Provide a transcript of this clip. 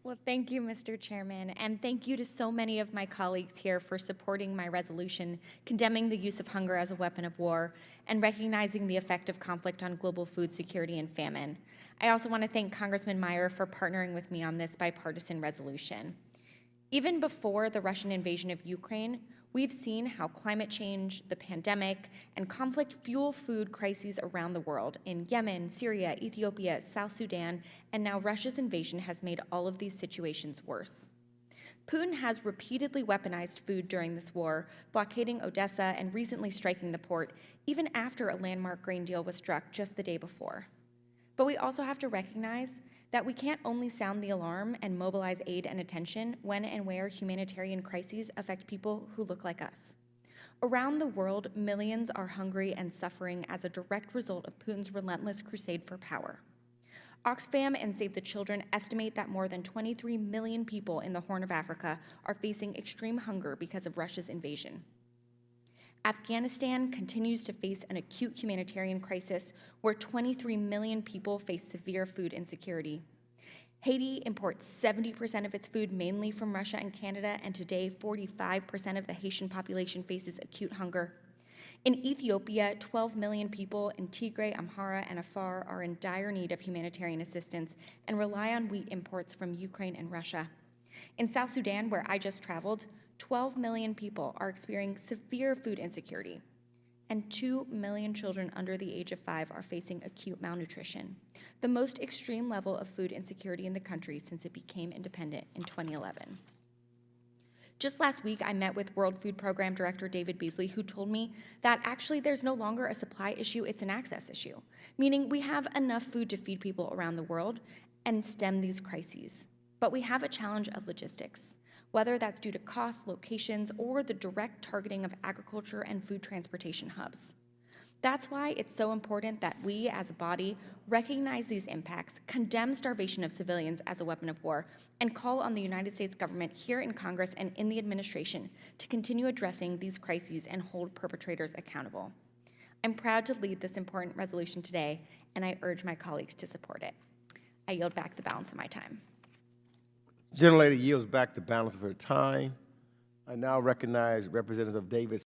Well, thank you, Mr. Chairman, and thank you to so many of my colleagues here for supporting my resolution condemning the use of hunger as a weapon of war and recognizing the effect of conflict on global food security and famine. I also want to thank Congressman Meyer for partnering with me on this bipartisan resolution. Even before the Russian invasion of Ukraine, we've seen how climate change, the pandemic, and conflict fuel food crises around the world in Yemen, Syria, Ethiopia, South Sudan, and now Russia's invasion has made all of these situations worse. Putin has repeatedly weaponized food during this war, blockading Odessa and recently striking the port, even after a landmark grain deal was struck just the day before. But we also have to recognize that we can't only sound the alarm and mobilize aid and attention when and where humanitarian crises affect people who look like us. Around the world, millions are hungry and suffering as a direct result of Putin's relentless crusade for power. Oxfam and Save the Children estimate that more than 23 million people in the Horn of Africa are facing extreme hunger because of Russia's invasion. Afghanistan continues to face an acute humanitarian crisis where 23 million people face severe food insecurity. Haiti imports 70% of its food mainly from Russia and Canada, and today 45% of the Haitian population faces acute hunger. In Ethiopia, 12 million people in Tigray, Amhara, and Afar are in dire need of humanitarian assistance and rely on wheat imports from Ukraine and Russia. In South Sudan, where I just traveled, 12 million people are experiencing severe food insecurity, and 2 million children under the age of 5 are facing acute malnutrition, the most extreme level of food insecurity in the country since it became independent in 2011. Just last week, I met with World Food Program Director David Beasley, who told me that actually there's no longer a supply issue, it's an access issue, meaning we have enough food to feed people around the world and stem these crises. But we have a challenge of logistics, whether that's due to costs, locations, or the direct targeting of agriculture and food transportation hubs. That's why it's so important that we, as a body, recognize these impacts, condemn starvation of civilians as a weapon of war, and call on the United States government here in Congress and in the administration to continue addressing these crises and hold perpetrators accountable. I'm proud to lead this important resolution today, and I urge my colleagues to support it. I yield back the balance of my time. Gentlelady yields back the balance of her time. I now recognize Representative Davis.